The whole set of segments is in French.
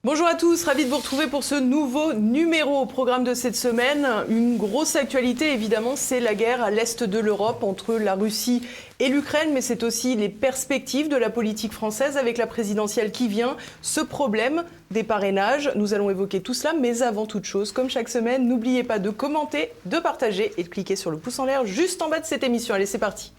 Bonjour à tous, ravi de vous retrouver pour ce nouveau numéro au programme de cette semaine. Une grosse actualité évidemment, c'est la guerre à l'est de l'Europe entre la Russie et l'Ukraine, mais c'est aussi les perspectives de la politique française avec la présidentielle qui vient, ce problème des parrainages. Nous allons évoquer tout cela, mais avant toute chose, comme chaque semaine, n'oubliez pas de commenter, de partager et de cliquer sur le pouce en l'air juste en bas de cette émission. Allez, c'est parti.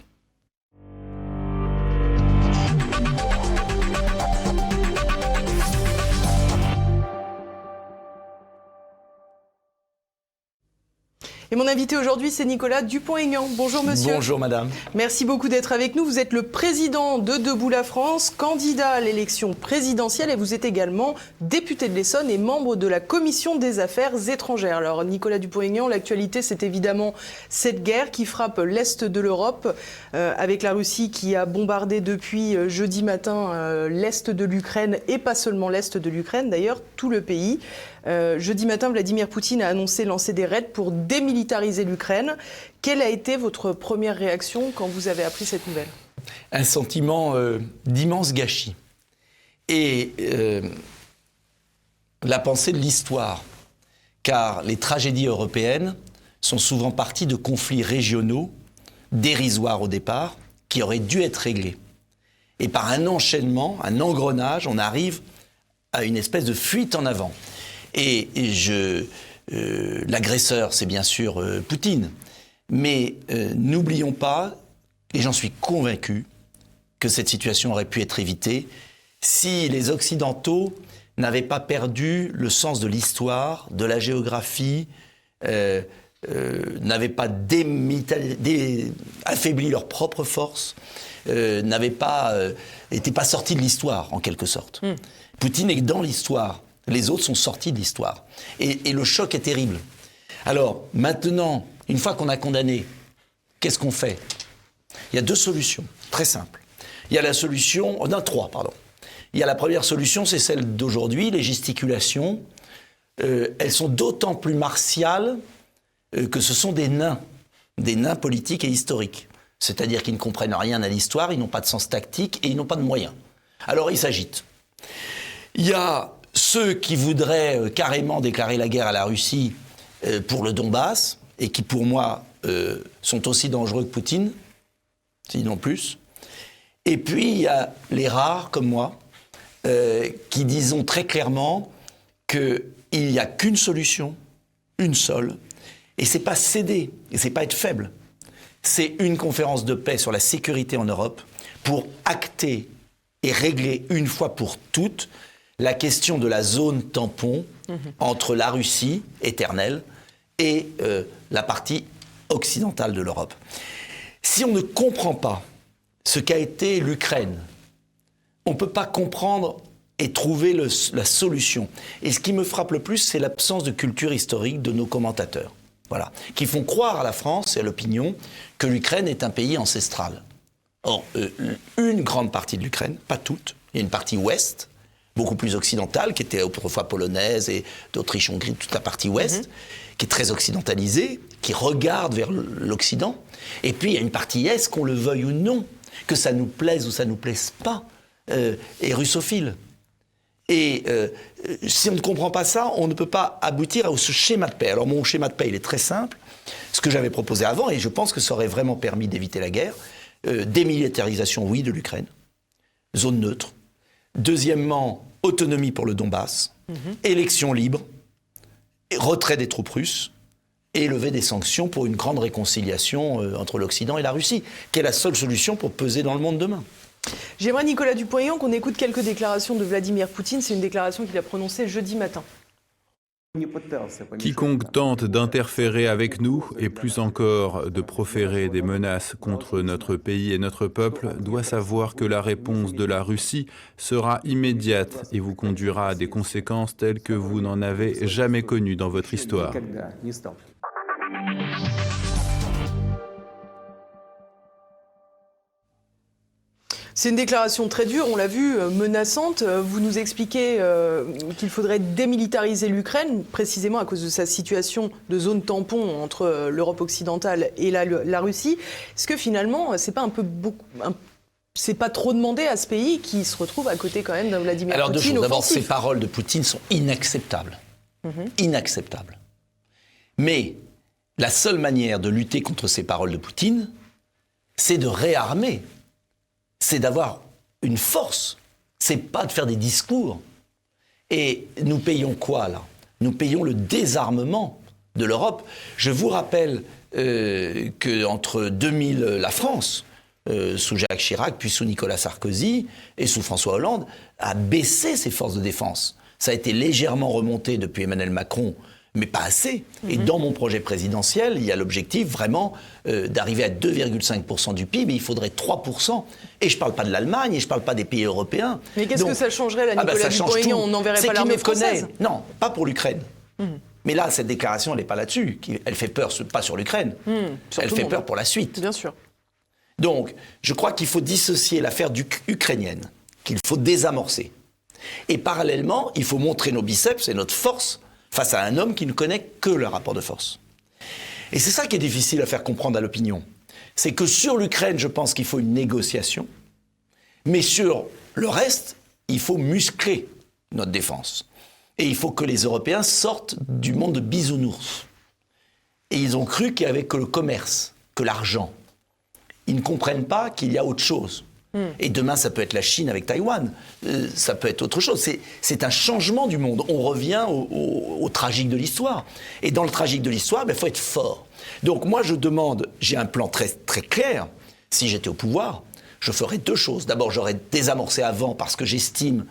Et mon invité aujourd'hui, c'est Nicolas Dupont-Aignan. Bonjour monsieur. Bonjour madame. Merci beaucoup d'être avec nous. Vous êtes le président de Debout la France, candidat à l'élection présidentielle et vous êtes également député de l'Essonne et membre de la commission des affaires étrangères. Alors Nicolas Dupont-Aignan, l'actualité c'est évidemment cette guerre qui frappe l'Est de l'Europe avec la Russie qui a bombardé depuis jeudi matin l'Est de l'Ukraine et pas seulement l'Est de l'Ukraine d'ailleurs, tout le pays. Jeudi matin, Vladimir Poutine a annoncé lancer des raids pour démilitariser l'Ukraine. Quelle a été votre première réaction quand vous avez appris cette nouvelle ? Un sentiment d'immense gâchis. Et la pensée de l'histoire. Car les tragédies européennes sont souvent parties de conflits régionaux, dérisoires au départ, qui auraient dû être réglés. Et par un enchaînement, un engrenage, on arrive à une espèce de fuite en avant. Et l'agresseur, c'est bien sûr Poutine. Mais n'oublions pas, et j'en suis convaincu, que cette situation aurait pu être évitée si les Occidentaux n'avaient pas perdu le sens de l'histoire, de la géographie, n'avaient pas affaibli leurs propres forces, n'étaient pas sortis de l'histoire, en quelque sorte. Poutine est dans l'histoire. Les autres sont sortis de l'histoire. Et le choc est terrible. Alors, maintenant, une fois qu'on a condamné, qu'est-ce qu'on fait ? Il y a deux solutions, très simples. Il y a la solution... trois, pardon. Il y a la première solution, c'est celle d'aujourd'hui, les gesticulations. Elles sont d'autant plus martiales que ce sont des nains politiques et historiques. C'est-à-dire qu'ils ne comprennent rien à l'histoire, ils n'ont pas de sens tactique et ils n'ont pas de moyens. Alors, ils s'agitent. Il y a ceux qui voudraient carrément déclarer la guerre à la Russie pour le Donbass, et qui pour moi sont aussi dangereux que Poutine, sinon plus. Et puis il y a les rares comme moi, qui disons très clairement qu'il n'y a qu'une solution, une seule, et c'est pas céder, et c'est pas être faible. C'est une conférence de paix sur la sécurité en Europe pour acter et régler une fois pour toutes la question de la zone tampon entre la Russie éternelle et la partie occidentale de l'Europe. Si on ne comprend pas ce qu'a été l'Ukraine, on ne peut pas comprendre et trouver la solution. Et ce qui me frappe le plus, c'est l'absence de culture historique de nos commentateurs. Voilà, qui font croire à la France et à l'opinion que l'Ukraine est un pays ancestral. Or, une grande partie de l'Ukraine, pas toute, il y a une partie ouest, beaucoup plus occidentale, qui était autrefois polonaise et d'Autriche-Hongrie, toute la partie ouest, qui est très occidentalisée, qui regarde vers l'Occident. Et puis il y a une partie est, qu'on le veuille ou non, que ça nous plaise ou ça nous plaise pas, est russophile. Et si on ne comprend pas ça, on ne peut pas aboutir à ce schéma de paix. Alors mon schéma de paix, il est très simple. Ce que j'avais proposé avant, et je pense que ça aurait vraiment permis d'éviter la guerre, démilitarisation, oui, de l'Ukraine, zone neutre. Deuxièmement, autonomie pour le Donbass, élection libre, retrait des troupes russes et levée des sanctions pour une grande réconciliation entre l'Occident et la Russie, qui est la seule solution pour peser dans le monde demain. J'aimerais, Nicolas Dupont-Aignan, qu'on écoute quelques déclarations de Vladimir Poutine. C'est une déclaration qu'il a prononcée jeudi matin. Quiconque tente d'interférer avec nous, et plus encore de proférer des menaces contre notre pays et notre peuple, doit savoir que la réponse de la Russie sera immédiate et vous conduira à des conséquences telles que vous n'en avez jamais connues dans votre histoire. C'est une déclaration très dure, on l'a vu, menaçante. Vous nous expliquez qu'il faudrait démilitariser l'Ukraine, précisément à cause de sa situation de zone tampon entre l'Europe occidentale et la Russie. Est-ce que finalement, c'est pas un c'est pas trop demandé à ce pays qui se retrouve à côté quand même d'un Vladimir Alors, Poutine deux choses. D'abord, offensif. ces paroles de Poutine sont inacceptables. Inacceptables. Mais la seule manière de lutter contre ces paroles de Poutine, c'est de réarmer. C'est d'avoir une force. C'est pas de faire des discours. Et nous payons quoi, là ? Nous payons le désarmement de l'Europe. Je vous rappelle qu'entre 2000, la France, sous Jacques Chirac, puis sous Nicolas Sarkozy et sous François Hollande, a baissé ses forces de défense. Ça a été légèrement remonté depuis Emmanuel Macron, mais pas assez. Et dans mon projet présidentiel, il y a l'objectif vraiment d'arriver à 2,5% du PIB, et il faudrait 3%. Et je ne parle pas de l'Allemagne, et je ne parle pas des pays européens. Mais qu'est-ce que ça changerait, là, Nicolas Dupont-Aignan ? On n'enverrait pas l'armée française ? Non, pas pour l'Ukraine. Mais là, cette déclaration, elle n'est pas là-dessus. Elle fait peur, pas sur l'Ukraine. Elle fait peur pour la suite. Bien sûr. Donc, je crois qu'il faut dissocier l'affaire ukrainienne, qu'il faut désamorcer. Et parallèlement, il faut montrer nos biceps et notre force face à un homme qui ne connaît que le rapport de force. Et c'est ça qui est difficile à faire comprendre à l'opinion. C'est que sur l'Ukraine, je pense qu'il faut une négociation, mais sur le reste, il faut muscler notre défense. Et il faut que les Européens sortent du monde de bisounours. Et ils ont cru qu'il n'y avait que le commerce, que l'argent. Ils ne comprennent pas qu'il y a autre chose. Et demain, ça peut être la Chine avec Taïwan, ça peut être autre chose. C'est un changement du monde. On revient au tragique de l'histoire. Et dans le tragique de l'histoire, il faut être fort. Donc moi, je demande, j'ai un plan très, très clair. Si j'étais au pouvoir, je ferais deux choses. D'abord, j'aurais désamorcé avant parce que j'estime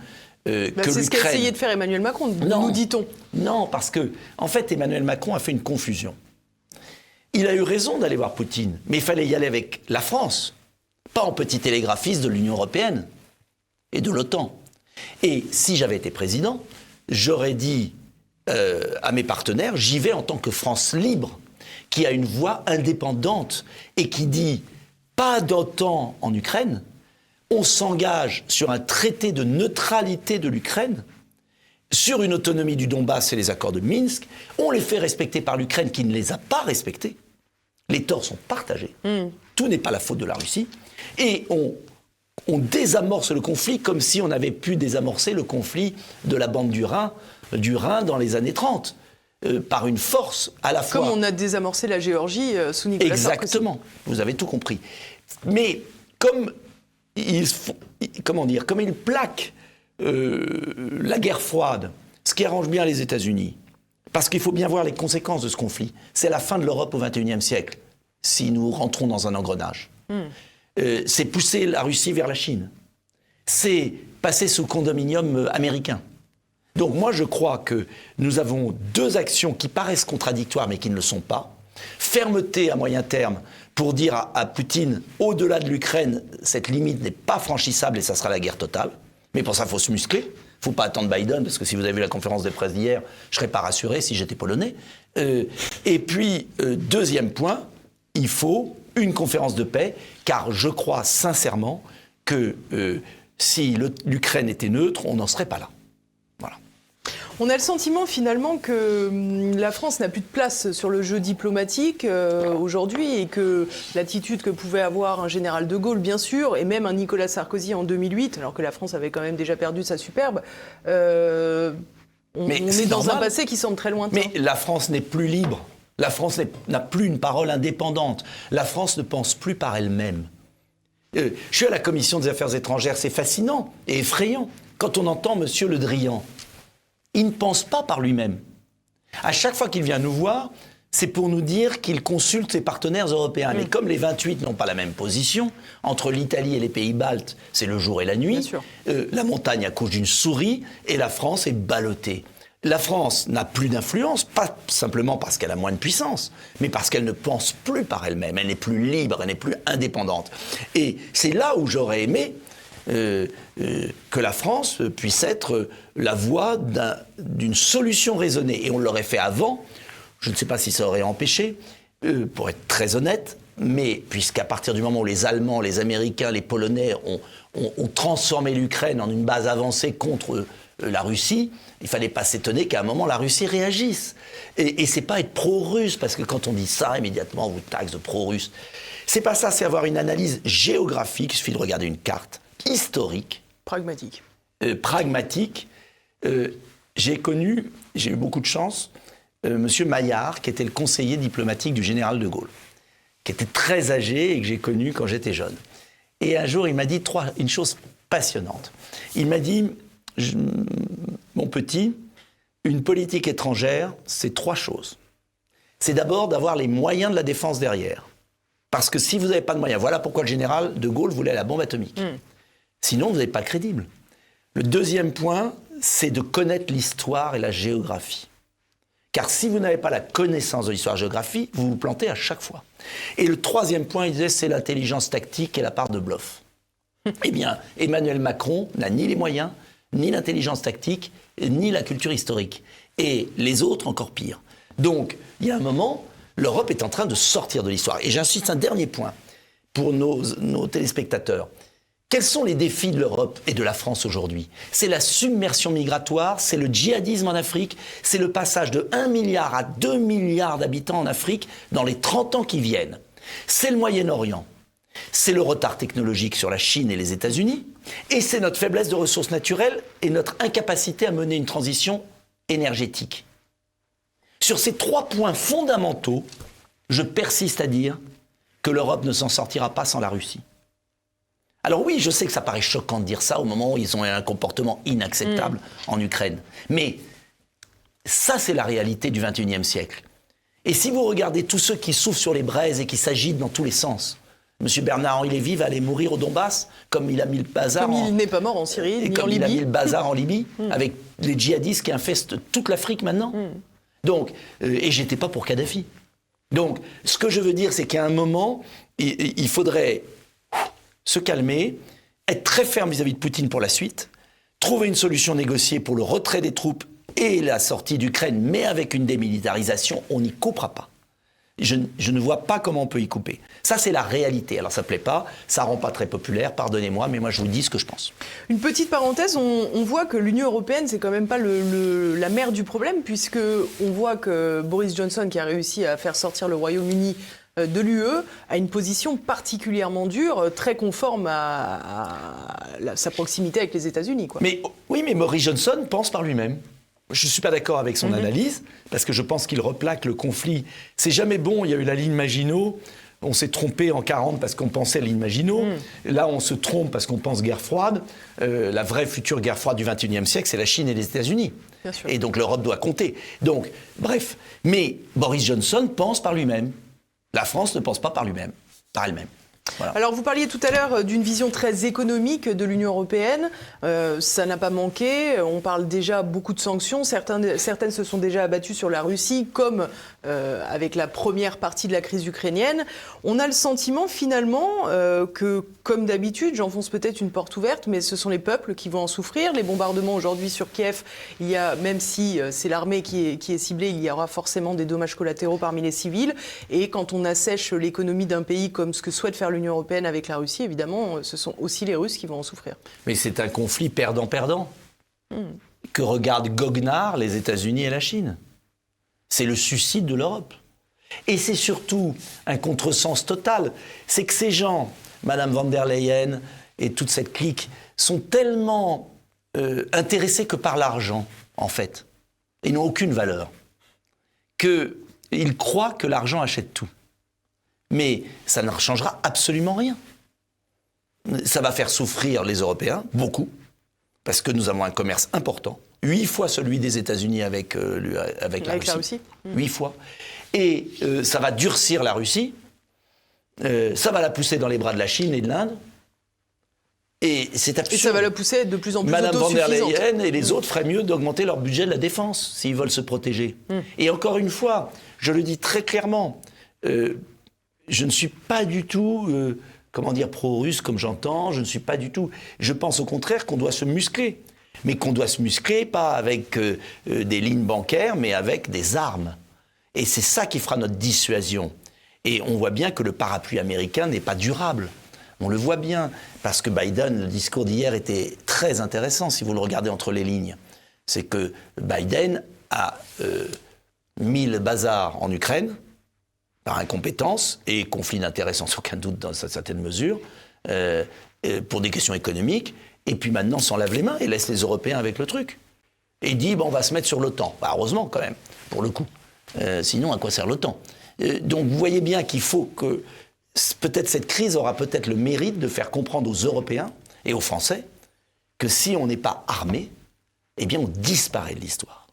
que l'Ukraine... C'est ce qu'a essayé de faire Emmanuel Macron, nous dit-on. Non, parce que, en fait, Emmanuel Macron a fait une confusion. Il a eu raison d'aller voir Poutine, mais il fallait y aller avec la France, pas en petit télégraphiste de l'Union européenne et de l'OTAN. Et si j'avais été président, j'aurais dit à mes partenaires, j'y vais en tant que France libre, qui a une voix indépendante et qui dit pas d'OTAN en Ukraine, on s'engage sur un traité de neutralité de l'Ukraine, sur une autonomie du Donbass et les accords de Minsk, on les fait respecter par l'Ukraine qui ne les a pas respectés. Les torts sont partagés. Tout n'est pas la faute de la Russie. Et on désamorce le conflit comme si on avait pu désamorcer le conflit de la bande du Rhin dans les années 30, par une force à la fois... Comme on a désamorcé la Géorgie sous Nicolas Sarkozy. Exactement, vous avez tout compris. Mais comme ils plaquent la guerre froide, ce qui arrange bien les États-Unis, parce qu'il faut bien voir les conséquences de ce conflit. C'est la fin de l'Europe au XXIe siècle, si nous rentrons dans un engrenage. C'est pousser la Russie vers la Chine. C'est passer sous condominium américain. Donc moi, je crois que nous avons deux actions qui paraissent contradictoires, mais qui ne le sont pas. Fermeté à moyen terme pour dire à Poutine, au-delà de l'Ukraine, cette limite n'est pas franchissable et ça sera la guerre totale. Mais pour ça, il faut se muscler. Il ne faut pas attendre Biden, parce que si vous avez vu la conférence de presse d'hier, je ne serais pas rassuré si j'étais polonais. Et puis, deuxième point, il faut une conférence de paix, car je crois sincèrement que si l'Ukraine était neutre, on n'en serait pas là. Voilà. On a le sentiment finalement que la France n'a plus de place sur le jeu diplomatique aujourd'hui et que l'attitude que pouvait avoir un général de Gaulle, bien sûr, et même un Nicolas Sarkozy en 2008, alors que la France avait quand même déjà perdu sa superbe, on est dans un passé qui semble très lointain. Mais la France n'est plus libre. La France n'a plus une parole indépendante. La France ne pense plus par elle-même. Je suis à la Commission des Affaires étrangères, c'est fascinant et effrayant. Quand on entend M. Le Drian, il ne pense pas par lui-même. À chaque fois qu'il vient nous voir, c'est pour nous dire qu'il consulte ses partenaires européens. Mais comme les 28 n'ont pas la même position, entre l'Italie et les pays baltes, c'est le jour et la nuit, la montagne accouche d'une souris et la France est ballottée. La France n'a plus d'influence, pas simplement parce qu'elle a moins de puissance, mais parce qu'elle ne pense plus par elle-même. Elle n'est plus libre, elle n'est plus indépendante. Et c'est là où j'aurais aimé que la France puisse être la voie d'une solution raisonnée. Et on l'aurait fait avant, je ne sais pas si ça aurait empêché, pour être très honnête, mais puisqu'à partir du moment où les Allemands, les Américains, les Polonais ont transformé l'Ukraine en une base avancée contre la Russie, il ne fallait pas s'étonner qu'à un moment, la Russie réagisse. Et c'est pas être pro-russe, parce que quand on dit ça, immédiatement, on vous taxe de pro-russe. C'est pas ça, c'est avoir une analyse géographique, il suffit de regarder une carte historique. Pragmatique. Pragmatique. J'ai eu beaucoup de chance, M. Maillard, qui était le conseiller diplomatique du général de Gaulle, qui était très âgé et que j'ai connu quand j'étais jeune. Et un jour, il m'a dit une choses passionnantes. Il m'a dit, mon petit, une politique étrangère, c'est 3 choses. C'est d'abord d'avoir les moyens de la défense derrière. Parce que si vous n'avez pas de moyens, voilà pourquoi le général de Gaulle voulait la bombe atomique. Sinon, vous n'êtes pas crédible. Le deuxième point, c'est de connaître l'histoire et la géographie. Car si vous n'avez pas la connaissance de l'histoire-géographie, vous vous plantez à chaque fois. Et le troisième point, il disait, c'est l'intelligence tactique et la part de bluff. Eh bien, Emmanuel Macron n'a ni les moyens, ni l'intelligence tactique, ni la culture historique. Et les autres, encore pire. Donc, il y a un moment, l'Europe est en train de sortir de l'histoire. Et j'insiste un dernier point pour nos téléspectateurs. Quels sont les défis de l'Europe et de la France aujourd'hui? C'est la submersion migratoire, c'est le djihadisme en Afrique, c'est le passage de 1 milliard à 2 milliards d'habitants en Afrique dans les 30 ans qui viennent. C'est le Moyen-Orient, c'est le retard technologique sur la Chine et les États-Unis, et c'est notre faiblesse de ressources naturelles et notre incapacité à mener une transition énergétique. Sur ces 3 points fondamentaux, je persiste à dire que l'Europe ne s'en sortira pas sans la Russie. Alors oui, je sais que ça paraît choquant de dire ça au moment où ils ont un comportement inacceptable en Ukraine. Mais ça, c'est la réalité du XXIe siècle. Et si vous regardez tous ceux qui souffrent sur les braises et qui s'agitent dans tous les sens, M. Bernard-Henri Lévy va aller mourir au Donbass, comme il a mis le bazar il n'est pas mort en Syrie, ni en Libye. Comme il a mis le bazar en Libye, avec les djihadistes qui infestent toute l'Afrique maintenant. Donc, et j'étais pas pour Kadhafi. Donc, ce que je veux dire, c'est qu'à un moment, il faudrait se calmer, être très ferme vis-à-vis de Poutine pour la suite, trouver une solution négociée pour le retrait des troupes et la sortie d'Ukraine, mais avec une démilitarisation, on n'y coupera pas. Je ne vois pas comment on peut y couper. Ça, c'est la réalité. Alors, ça ne plaît pas, ça ne rend pas très populaire, pardonnez-moi, mais moi, je vous dis ce que je pense. Une petite parenthèse, on voit que l'Union européenne, c'est quand même pas la mère du problème, puisque on voit que Boris Johnson, qui a réussi à faire sortir le Royaume-Uni de l'UE, a une position particulièrement dure, très conforme à sa proximité avec les États-Unis, quoi. Mais oui, mais Boris Johnson pense par lui-même. Je ne suis pas d'accord avec son analyse, parce que je pense qu'il replaque le conflit. C'est jamais bon, il y a eu la ligne Maginot, on s'est trompé en 40 parce qu'on pensait ligne Maginot. Là, on se trompe parce qu'on pense guerre froide. La vraie future guerre froide du XXIe siècle, c'est la Chine et les États-Unis. Et donc l'Europe doit compter. Donc, bref. Mais Boris Johnson pense par lui-même. La France ne pense pas par lui-même, par elle-même. Voilà. Alors, vous parliez tout à l'heure d'une vision très économique de l'Union européenne. Ça n'a pas manqué. On parle déjà beaucoup de sanctions. Certaines se sont déjà abattues sur la Russie, comme avec la première partie de la crise ukrainienne. On a le sentiment, finalement, que, comme d'habitude, j'enfonce peut-être une porte ouverte, mais ce sont les peuples qui vont en souffrir. Les bombardements aujourd'hui sur Kiev, même si c'est l'armée qui est ciblée, il y aura forcément des dommages collatéraux parmi les civils. Et quand on assèche l'économie d'un pays comme ce que souhaite faire l'Union européenne avec la Russie, évidemment, ce sont aussi les Russes qui vont en souffrir. Mais c'est un conflit perdant-perdant. Que regardent goguenard les États-Unis et la Chine. C'est le suicide de l'Europe. Et c'est surtout un contresens total. C'est que ces gens, Madame von der Leyen et toute cette clique, sont tellement intéressés que par l'argent, en fait. Ils n'ont aucune valeur. Qu'ils croient que l'argent achète tout. Mais ça ne changera absolument rien. Ça va faire souffrir les Européens, beaucoup, parce que nous avons un commerce important, 8 fois celui des États-Unis avec la Russie. 8 fois. Et ça va durcir la Russie, ça va la pousser dans les bras de la Chine et de l'Inde. Et c'est absurde. Et ça va la pousser de plus en plus Madame von der autosuffisante. Leyen et les autres feraient mieux d'augmenter leur budget de la défense, s'ils veulent se protéger. Et encore une fois, je le dis très clairement, je ne suis pas du tout, pro-russe comme j'entends, je ne suis pas du tout... Je pense au contraire qu'on doit se muscler. Mais qu'on doit se muscler, pas avec des lignes bancaires, mais avec des armes. Et c'est ça qui fera notre dissuasion. Et on voit bien que le parapluie américain n'est pas durable. On le voit bien, parce que Biden, le discours d'hier était très intéressant, si vous le regardez entre les lignes. C'est que Biden a mis le bazar en Ukraine, par incompétence et conflit d'intérêts sans aucun doute dans certaines mesures, pour des questions économiques, et puis maintenant s'enlève les mains et laisse les Européens avec le truc. Et dit, on va se mettre sur l'OTAN. Heureusement quand même, pour le coup. Sinon, à quoi sert l'OTAN ? Donc vous voyez bien qu'il faut que... Peut-être cette crise aura peut-être le mérite de faire comprendre aux Européens et aux Français que si on n'est pas armé, eh bien on disparaît de l'histoire.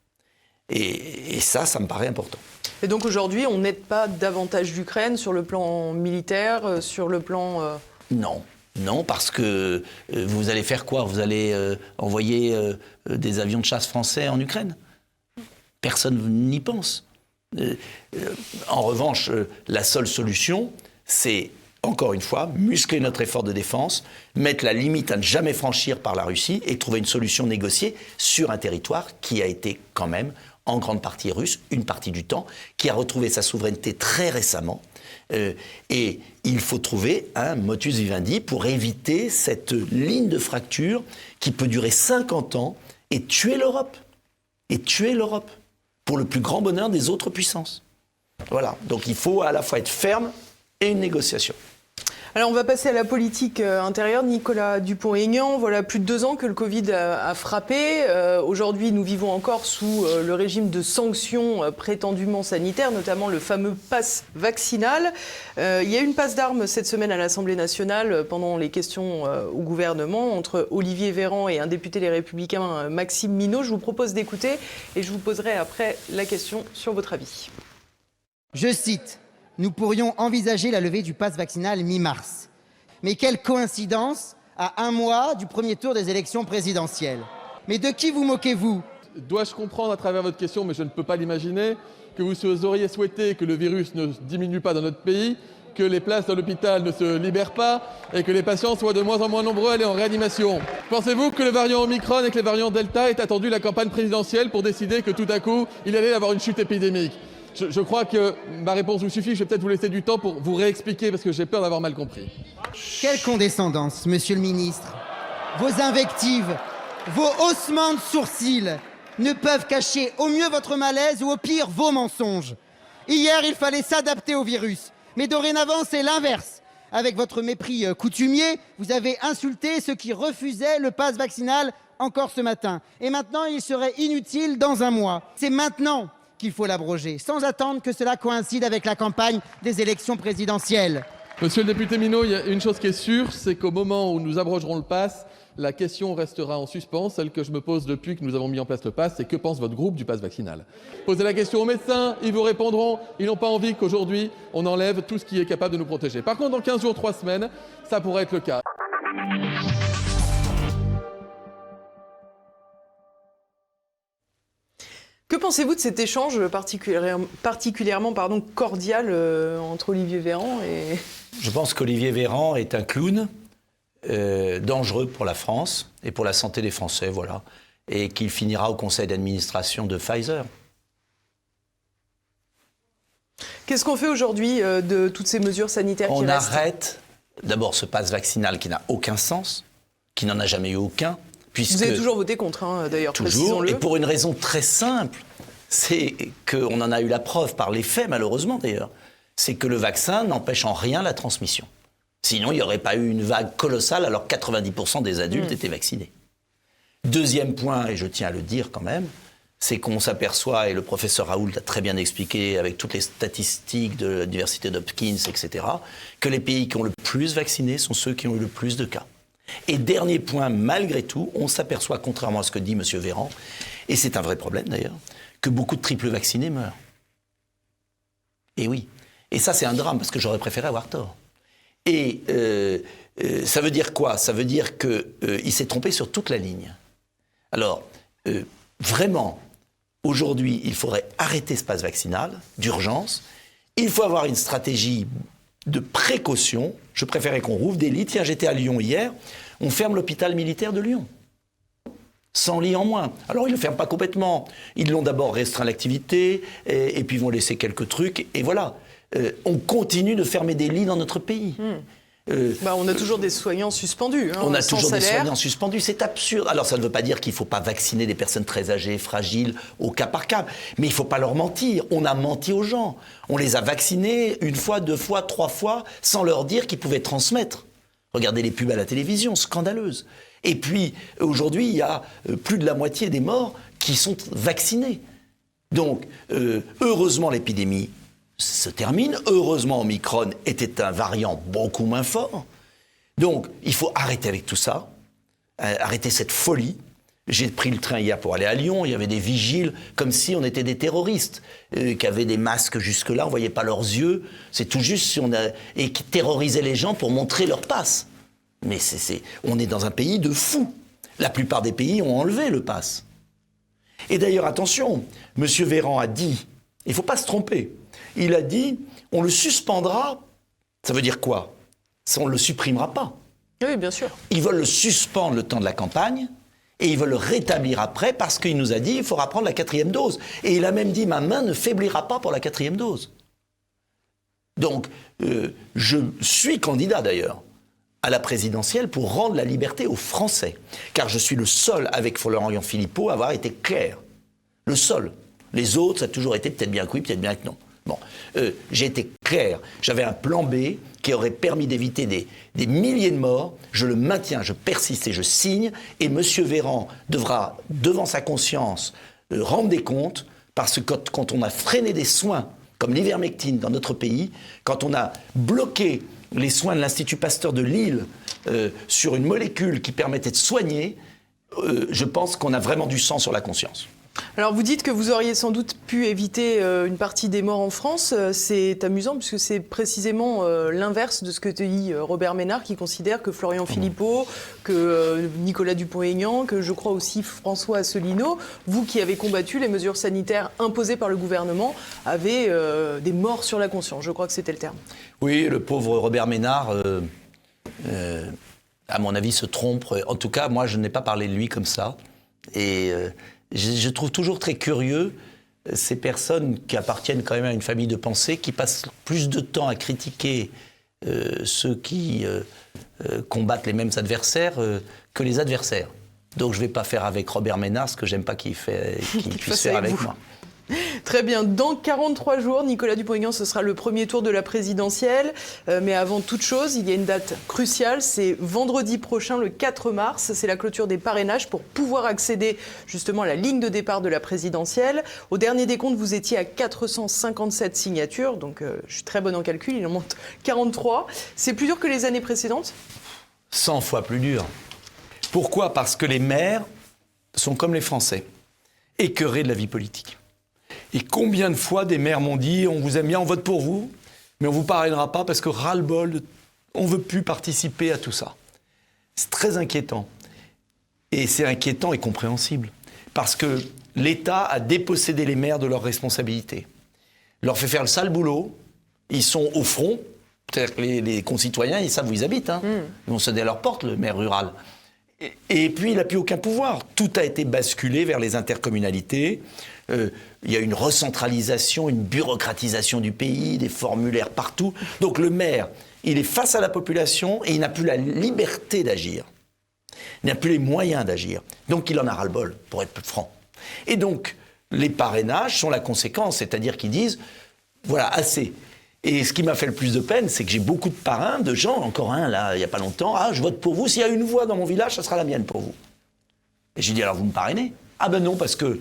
Et ça me paraît important. Et donc aujourd'hui, on n'aide pas davantage l'Ukraine sur le plan militaire, sur le plan... Non, parce que vous allez faire quoi ? Vous allez envoyer des avions de chasse français en Ukraine ? Personne n'y pense. En revanche, la seule solution, c'est, encore une fois, muscler notre effort de défense, mettre la limite à ne jamais franchir par la Russie et trouver une solution négociée sur un territoire qui a été quand même en grande partie russe, une partie du temps, qui a retrouvé sa souveraineté très récemment. Et il faut trouver un motus vivendi pour éviter cette ligne de fracture qui peut durer 50 ans et tuer l'Europe. Pour le plus grand bonheur des autres puissances. Voilà, donc il faut à la fois être ferme et une négociation. Alors on va passer à la politique intérieure. Nicolas Dupont-Aignan, voilà plus de 2 ans que le Covid a frappé. Aujourd'hui, nous vivons encore sous le régime de sanctions prétendument sanitaires, notamment le fameux pass vaccinal. Il y a eu une passe d'armes cette semaine à l'Assemblée nationale pendant les questions au gouvernement entre Olivier Véran et un député Les Républicains, Maxime Minot. Je vous propose d'écouter et je vous poserai après la question sur votre avis. Je cite. Nous pourrions envisager la levée du pass vaccinal mi-mars. Mais quelle coïncidence, à 1 mois du premier tour des élections présidentielles. Mais de qui vous moquez-vous ? Dois-je comprendre à travers votre question, mais je ne peux pas l'imaginer, que vous auriez souhaité que le virus ne diminue pas dans notre pays, que les places à l'hôpital ne se libèrent pas et que les patients soient de moins en moins nombreux à aller en réanimation. Pensez-vous que le variant Omicron et que les variants Delta aient attendu la campagne présidentielle pour décider que tout à coup, il allait y avoir une chute épidémique ? Je crois que ma réponse vous suffit. Je vais peut-être vous laisser du temps pour vous réexpliquer parce que j'ai peur d'avoir mal compris. Quelle condescendance, monsieur le ministre. Vos invectives, vos haussements de sourcils ne peuvent cacher au mieux votre malaise ou au pire vos mensonges. Hier, il fallait s'adapter au virus. Mais dorénavant, c'est l'inverse. Avec votre mépris coutumier, vous avez insulté ceux qui refusaient le pass vaccinal encore ce matin. Et maintenant, il serait inutile dans 1 mois. C'est maintenant qu'il faut l'abroger, sans attendre que cela coïncide avec la campagne des élections présidentielles. Monsieur le député Minot, il y a une chose qui est sûre, c'est qu'au moment où nous abrogerons le pass, la question restera en suspens. Celle que je me pose depuis que nous avons mis en place le pass, c'est que pense votre groupe du pass vaccinal ? Posez la question aux médecins, ils vous répondront. Ils n'ont pas envie qu'aujourd'hui, on enlève tout ce qui est capable de nous protéger. Par contre, dans 15 jours, 3 semaines, ça pourrait être le cas. Que pensez-vous de cet échange particulièrement cordial entre Olivier Véran et... Je pense qu'Olivier Véran est un clown dangereux pour la France et pour la santé des Français, voilà, et qu'il finira au conseil d'administration de Pfizer. Qu'est-ce qu'on fait aujourd'hui de toutes ces mesures sanitaires qui restent ? On arrête d'abord ce pass vaccinal qui n'a aucun sens, qui n'en a jamais eu aucun. Vous avez toujours voté contre, d'ailleurs, toujours, et pour une raison très simple, c'est qu'on en a eu la preuve par les faits, malheureusement d'ailleurs, c'est que le vaccin n'empêche en rien la transmission. Sinon, il n'y aurait pas eu une vague colossale alors que 90% des adultes étaient vaccinés. Deuxième point, et je tiens à le dire quand même, c'est qu'on s'aperçoit, et le professeur Raoult a très bien expliqué avec toutes les statistiques de l'université d'Hopkins, etc., que les pays qui ont le plus vacciné sont ceux qui ont eu le plus de cas. Et dernier point, malgré tout, on s'aperçoit, contrairement à ce que dit M. Véran, et c'est un vrai problème d'ailleurs, que beaucoup de triple vaccinés meurent. Et oui. Et ça, c'est un drame, parce que j'aurais préféré avoir tort. Et ça veut dire quoi ? Ça veut dire qu'il s'est trompé sur toute la ligne. Alors, vraiment, aujourd'hui, il faudrait arrêter ce pass vaccinal, d'urgence. Il faut avoir une stratégie de précaution. Je préférais qu'on rouvre des lits. Tiens, j'étais à Lyon hier, on ferme l'hôpital militaire de Lyon. 100 lits en moins. Alors, ils ne le ferment pas complètement. Ils l'ont d'abord restreint l'activité, et puis ils vont laisser quelques trucs, et voilà. On continue de fermer des lits dans notre pays. On a toujours des soignants suspendus. On a sans toujours des salaire. soignants suspendus, c'est absurde. Alors ça ne veut pas dire qu'il ne faut pas vacciner des personnes très âgées, fragiles, au cas par cas. Mais il ne faut pas leur mentir. On a menti aux gens. On les a vaccinés 1 fois, 2 fois, 3 fois, sans leur dire qu'ils pouvaient transmettre. Regardez les pubs à la télévision, scandaleuses. Et puis, aujourd'hui, il y a plus de la moitié des morts qui sont vaccinés. Donc, heureusement, l'épidémie se termine. Heureusement, Omicron était un variant beaucoup moins fort. Donc, il faut arrêter avec tout ça, arrêter cette folie. J'ai pris le train hier pour aller à Lyon, il y avait des vigiles, comme si on était des terroristes, qui avaient des masques jusque-là, on ne voyait pas leurs yeux. C'est tout juste, et qui terrorisaient les gens pour montrer leur passe. Mais on est dans un pays de fous. La plupart des pays ont enlevé le passe. Et d'ailleurs, attention, M. Véran a dit, il ne faut pas se tromper, il a dit, on le suspendra, ça veut dire quoi ? On ne le supprimera pas. Oui, bien sûr. Ils veulent le suspendre le temps de la campagne et ils veulent le rétablir après parce qu'il nous a dit qu'il faudra prendre la 4e dose. Et il a même dit, ma main ne faiblira pas pour la 4e dose. Donc, je suis candidat d'ailleurs à la présidentielle pour rendre la liberté aux Français. Car je suis le seul, avec Florian Philippot, à avoir été clair. Le seul. Les autres, ça a toujours été peut-être bien que oui, peut-être bien que non. Bon, j'ai été clair. J'avais un plan B qui aurait permis d'éviter des milliers de morts. Je le maintiens, je persiste et je signe. Et M. Véran devra, devant sa conscience, rendre des comptes, parce que quand on a freiné des soins, comme l'ivermectine dans notre pays, quand on a bloqué les soins de l'Institut Pasteur de Lille sur une molécule qui permettait de soigner, je pense qu'on a vraiment du sang sur la conscience. Alors vous dites que vous auriez sans doute pu éviter une partie des morts en France. C'est amusant puisque c'est précisément l'inverse de ce que dit Robert Ménard, qui considère que Florian Philippot, que Nicolas Dupont-Aignan, que je crois aussi François Asselineau, vous qui avez combattu les mesures sanitaires imposées par le gouvernement, avez des morts sur la conscience. Je crois que c'était le terme. Oui, le pauvre Robert Ménard, à mon avis, se trompe. En tout cas, moi, je n'ai pas parlé de lui comme ça. Et je trouve toujours très curieux ces personnes qui appartiennent quand même à une famille de pensée, qui passent plus de temps à critiquer ceux qui combattent les mêmes adversaires que les adversaires. Donc je ne vais pas faire avec Robert Ménard ce que j'aime pas qu'il puisse faire avec moi. Très bien. Dans 43 jours, Nicolas Dupont-Aignan, ce sera le premier tour de la présidentielle. Mais avant toute chose, il y a une date cruciale. C'est vendredi prochain, le 4 mars. C'est la clôture des parrainages pour pouvoir accéder justement à la ligne de départ de la présidentielle. Au dernier décompte, vous étiez à 457 signatures. Donc, je suis très bonne en calcul. Il en manque 43. C'est plus dur que les années précédentes ? 100 fois plus dur. Pourquoi ? Parce que les maires sont comme les Français, écœurés de la vie politique. Et combien de fois des maires m'ont dit « on vous aime bien, on vote pour vous, mais on ne vous parrainera pas parce que ras-le-bol, on ne veut plus participer à tout ça ». C'est très inquiétant. Et c'est inquiétant et compréhensible. Parce que l'État a dépossédé les maires de leurs responsabilités. Leur fait faire le sale boulot, ils sont au front, c'est-à-dire que les concitoyens, ils savent où ils habitent. Ils vont sonner à leur porte, le maire rural. Et puis, il n'a plus aucun pouvoir. Tout a été basculé vers les intercommunalités. Il y a une recentralisation, une bureaucratisation du pays, des formulaires partout. Donc le maire, il est face à la population et il n'a plus la liberté d'agir. Il n'a plus les moyens d'agir. Donc il en a ras-le-bol, pour être plus franc. Et donc, les parrainages sont la conséquence, c'est-à-dire qu'ils disent, voilà, assez. Et ce qui m'a fait le plus de peine, c'est que j'ai beaucoup de parrains, de gens, encore un là, il n'y a pas longtemps, ah, je vote pour vous, s'il y a une voix dans mon village, ça sera la mienne pour vous. Et j'ai dit, alors vous me parrainez ? Ah ben non, parce que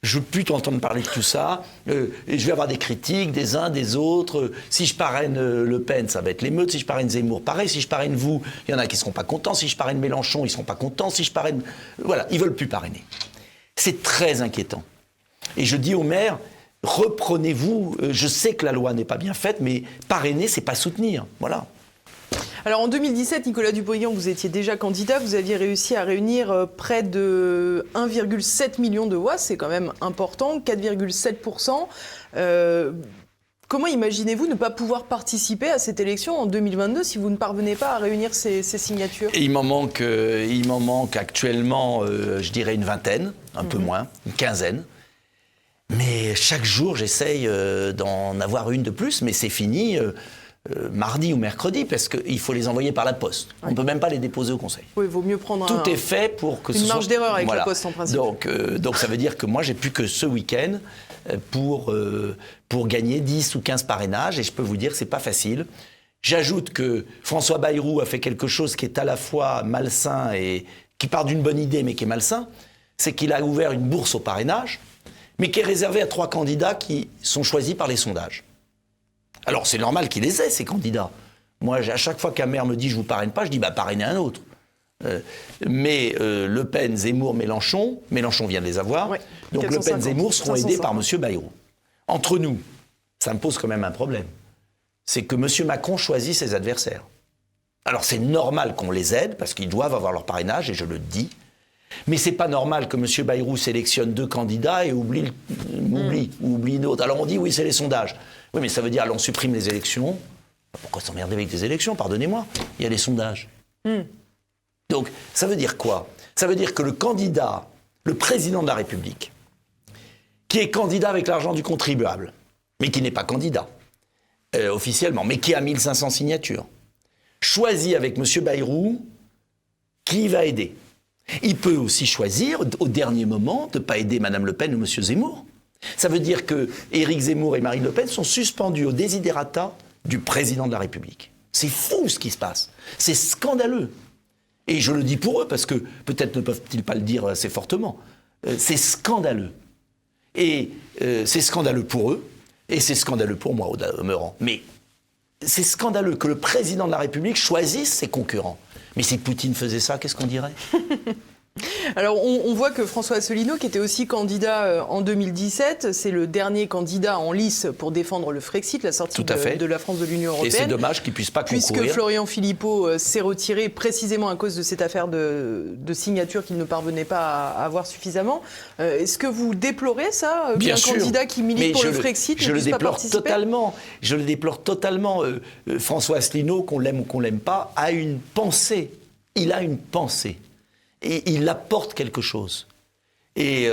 je ne veux plus t'entendre parler de tout ça, et je vais avoir des critiques des uns, des autres. Si je parraine Le Pen, ça va être l'émeute. Si je parraine Zemmour, pareil. Si je parraine vous, il y en a qui ne seront pas contents. Si je parraine Mélenchon, ils ne seront pas contents. Si je parraine... Voilà, ils ne veulent plus parrainer. C'est très inquiétant. Et je dis aux maires, reprenez-vous. Je sais que la loi n'est pas bien faite, mais parrainer, c'est pas soutenir. Voilà. Alors en 2017, Nicolas Dupont-Aignan, vous étiez déjà candidat, vous aviez réussi à réunir près de 1,7 million de voix, c'est quand même important, 4,7%. Comment imaginez-vous ne pas pouvoir participer à cette élection en 2022 si vous ne parvenez pas à réunir ces signatures ? Et il m'en manque actuellement, je dirais une vingtaine, un peu moins, une quinzaine. Mais chaque jour, j'essaye d'en avoir une de plus, mais c'est fini. mardi ou mercredi, parce qu'il faut les envoyer par la poste. On ne peut même pas les déposer au Conseil. Oui, il vaut mieux prendre Tout est fait pour que une marge d'erreur avec la poste en principe. Donc ça veut dire que moi, j'ai plus que ce week-end pour gagner 10 ou 15 parrainages, et je peux vous dire que c'est pas facile. J'ajoute que François Bayrou a fait quelque chose qui est à la fois malsain et qui part d'une bonne idée, mais qui est malsain, c'est qu'il a ouvert une bourse au parrainage, mais qui est réservée à 3 candidats qui sont choisis par les sondages. Alors, c'est normal qu'ils les aient, ces candidats. Moi, à chaque fois qu'un maire me dit « je vous parraine pas », je dis « parrainez un autre ». Mais Le Pen, Zemmour, Mélenchon vient de les avoir, ouais, donc 450, Le Pen, Zemmour seront 550. aidés par M. Bayrou. Entre nous, ça me pose quand même un problème. C'est que M. Macron choisit ses adversaires. Alors, c'est normal qu'on les aide, parce qu'ils doivent avoir leur parrainage, et je le dis. Mais c'est pas normal que M. Bayrou sélectionne 2 candidats et oublie une autre. Alors on dit oui, c'est les sondages. Oui, mais ça veut dire on supprime les élections. Pourquoi s'emmerder avec des élections? Pardonnez-moi. Il y a les sondages. Donc ça veut dire quoi? Ça veut dire que le candidat, le président de la République, qui est candidat avec l'argent du contribuable, mais qui n'est pas candidat officiellement, mais qui a 1500 signatures, choisit avec M. Bayrou qui va aider. Il peut aussi choisir, au dernier moment, de ne pas aider Mme Le Pen ou M. Zemmour. Ça veut dire que Éric Zemmour et Marine Le Pen sont suspendus au desiderata du président de la République. C'est fou ce qui se passe. C'est scandaleux. Et je le dis pour eux, parce que peut-être ne peuvent-ils pas le dire assez fortement. C'est scandaleux. Et c'est scandaleux pour eux, et c'est scandaleux pour moi, au demeurant. Mais c'est scandaleux que le président de la République choisisse ses concurrents. Mais si Poutine faisait ça, qu'est-ce qu'on dirait? Alors, on voit que François Asselineau, qui était aussi candidat en 2017, c'est le dernier candidat en lice pour défendre le Frexit, la sortie de la France de l'Union européenne. Et c'est dommage qu'il ne puisse pas concourir. Puisque Florian Philippot s'est retiré précisément à cause de cette affaire de signature qu'il ne parvenait pas à avoir suffisamment. Est-ce que vous déplorez ça, Bien qu'un sûr. candidat qui milite pour le Frexit ne puisse pas participer? Je le déplore totalement. François Asselineau, qu'on l'aime ou qu'on l'aime pas, a une pensée. Il a une pensée. Et il apporte quelque chose. Et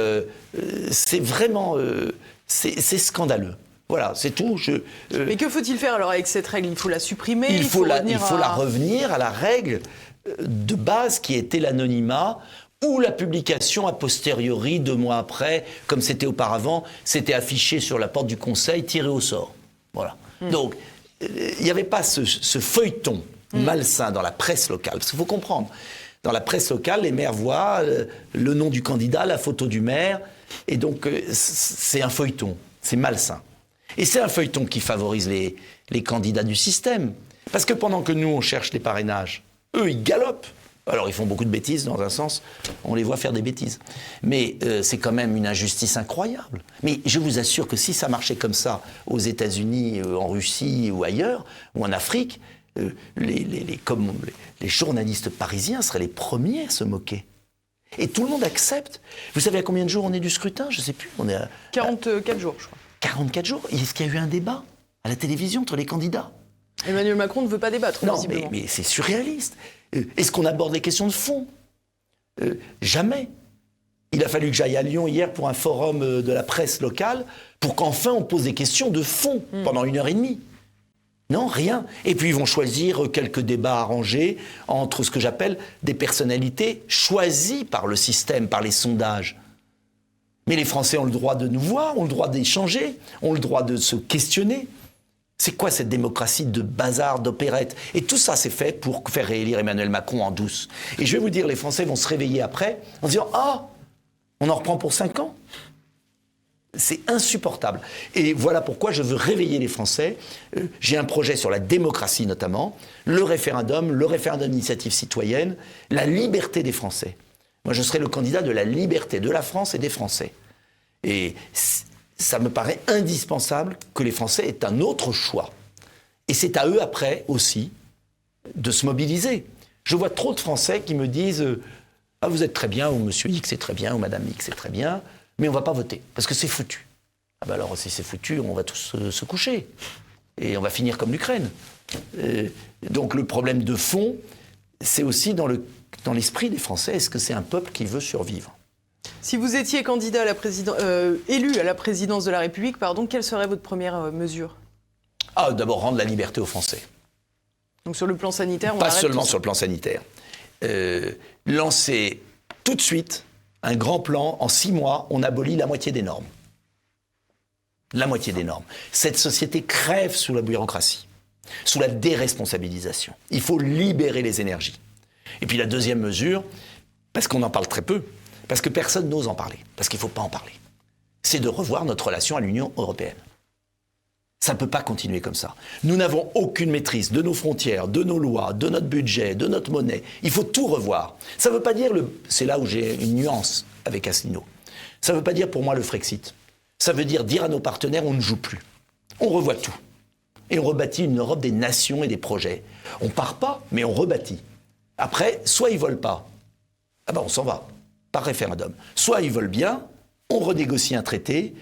c'est vraiment... c'est scandaleux. Voilà, c'est tout. Mais que faut-il faire alors avec cette règle? Il faut la supprimer? Il faut la revenir à la règle de base qui était l'anonymat, ou la publication a posteriori, 2 mois après, comme c'était auparavant, c'était affiché sur la porte du Conseil, tiré au sort. Voilà. Donc, il n'y avait pas ce feuilleton malsain dans la presse locale. Parce qu'il faut comprendre... Dans la presse locale, les maires voient le nom du candidat, la photo du maire, et donc c'est un feuilleton, c'est malsain. Et c'est un feuilleton qui favorise les candidats du système. Parce que pendant que nous, on cherche les parrainages, eux, ils galopent. Alors, ils font beaucoup de bêtises, dans un sens, on les voit faire des bêtises. Mais c'est quand même une injustice incroyable. Mais je vous assure que si ça marchait comme ça aux États-Unis, en Russie ou ailleurs, ou en Afrique, les journalistes parisiens seraient les premiers à se moquer. Et tout le monde accepte. Vous savez à combien de jours on est du scrutin? Je ne sais plus. On est à 44 jours, je crois. 44 jours? Est-ce qu'il y a eu un débat à la télévision entre les candidats? Emmanuel Macron ne veut pas débattre, non, visiblement. mais c'est surréaliste. Est-ce qu'on aborde les questions de fond? Jamais. Il a fallu que j'aille à Lyon hier pour un forum de la presse locale pour qu'enfin on pose des questions de fond pendant 1h30. Non, rien. Et puis ils vont choisir quelques débats arrangés entre ce que j'appelle des personnalités choisies par le système, par les sondages. Mais les Français ont le droit de nous voir, ont le droit d'échanger, ont le droit de se questionner. C'est quoi cette démocratie de bazar, d'opérette? Et tout ça, c'est fait pour faire réélire Emmanuel Macron en douce. Et je vais vous dire, les Français vont se réveiller après en se disant « Ah, on en reprend pour 5 ans ?» C'est insupportable. Et voilà pourquoi je veux réveiller les Français. J'ai un projet sur la démocratie notamment, le référendum d'initiative citoyenne, la liberté des Français. Moi, je serai le candidat de la liberté de la France et des Français. Et ça me paraît indispensable que les Français aient un autre choix. Et c'est à eux après aussi de se mobiliser. Je vois trop de Français qui me disent « Ah, vous êtes très bien, ou Monsieur X est très bien, ou Madame X est très bien ». Mais on ne va pas voter, parce que c'est foutu. Ah ben alors, si c'est foutu, on va tous se coucher. Et on va finir comme l'Ukraine. Donc le problème de fond, c'est aussi dans l'esprit des Français. Est-ce que c'est un peuple qui veut survivre? Si vous étiez candidat à élu à la présidence de la République, quelle serait votre première mesure? D'abord, rendre la liberté aux Français. Donc sur le plan sanitaire, on Pas arrête seulement tout ça. sur le plan sanitaire. Lancer tout de suite un grand plan. En 6 mois, on abolit la moitié des normes. La moitié des normes. Cette société crève sous la bureaucratie, sous la déresponsabilisation. Il faut libérer les énergies. Et puis la deuxième mesure, parce qu'on en parle très peu, parce que personne n'ose en parler, parce qu'il ne faut pas en parler, c'est de revoir notre relation à l'Union européenne. Ça ne peut pas continuer comme ça. Nous n'avons aucune maîtrise de nos frontières, de nos lois, de notre budget, de notre monnaie. Il faut tout revoir. Ça ne veut pas dire, c'est là où j'ai une nuance avec Asselineau, ça ne veut pas dire pour moi le Frexit. Ça veut dire à nos partenaires, on ne joue plus. On revoit tout. Et on rebâtit une Europe des nations et des projets. On ne part pas, mais on rebâtit. Après, soit ils ne veulent pas, on s'en va, par référendum. Soit ils veulent bien, on renégocie un traité,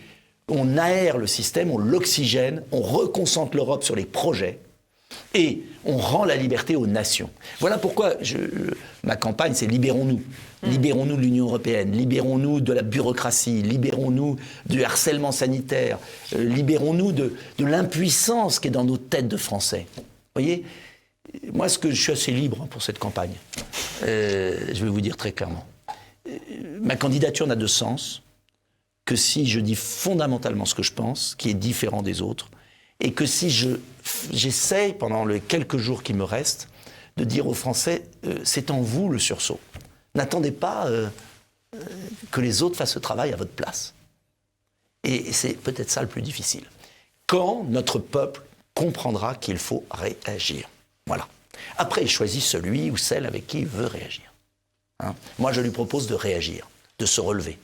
on aère le système, on l'oxygène, on reconcentre l'Europe sur les projets et on rend la liberté aux nations. Voilà pourquoi ma campagne, c'est libérons-nous. Libérons-nous de l'Union européenne, libérons-nous de la bureaucratie, libérons-nous du harcèlement sanitaire, libérons-nous de l'impuissance qui est dans nos têtes de Français. Vous voyez, moi, je suis assez libre pour cette campagne. Je vais vous dire très clairement. Ma candidature n'a de sens que si je dis fondamentalement ce que je pense, qui est différent des autres, et que si j'essaye, pendant les quelques jours qui me restent, de dire aux Français, c'est en vous le sursaut. N'attendez pas que les autres fassent ce travail à votre place. Et c'est peut-être ça le plus difficile. Quand notre peuple comprendra qu'il faut réagir. Voilà. Après, il choisit celui ou celle avec qui il veut réagir. Moi, je lui propose de réagir, de se relever.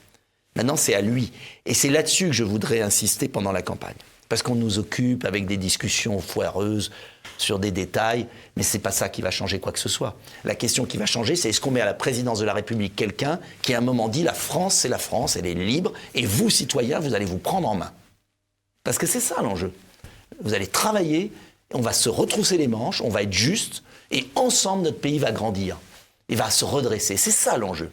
Maintenant, c'est à lui. Et c'est là-dessus que je voudrais insister pendant la campagne. Parce qu'on nous occupe avec des discussions foireuses sur des détails, mais c'est pas ça qui va changer quoi que ce soit. La question qui va changer, c'est est-ce qu'on met à la présidence de la République quelqu'un qui à un moment dit la France, c'est la France, elle est libre, et vous, citoyens, vous allez vous prendre en main. Parce que c'est ça l'enjeu. Vous allez travailler, on va se retrousser les manches, on va être juste, et ensemble, notre pays va grandir. Il va se redresser. C'est ça l'enjeu.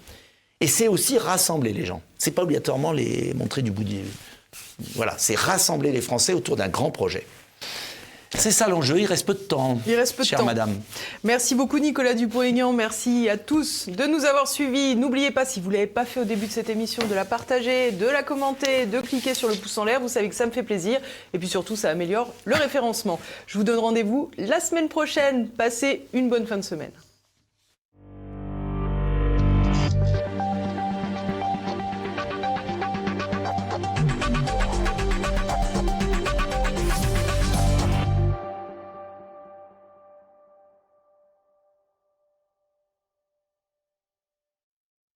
Et c'est aussi rassembler les gens. C'est pas obligatoirement les montrer du bout du... Voilà, c'est rassembler les Français autour d'un grand projet. C'est ça l'enjeu, il reste peu de temps. Il reste peu de chère temps. madame. Merci beaucoup Nicolas Dupont-Aignan, merci à tous de nous avoir suivis. N'oubliez pas, si vous ne l'avez pas fait au début de cette émission, de la partager, de la commenter, de cliquer sur le pouce en l'air. Vous savez que ça me fait plaisir. Et puis surtout, ça améliore le référencement. Je vous donne rendez-vous la semaine prochaine. Passez une bonne fin de semaine.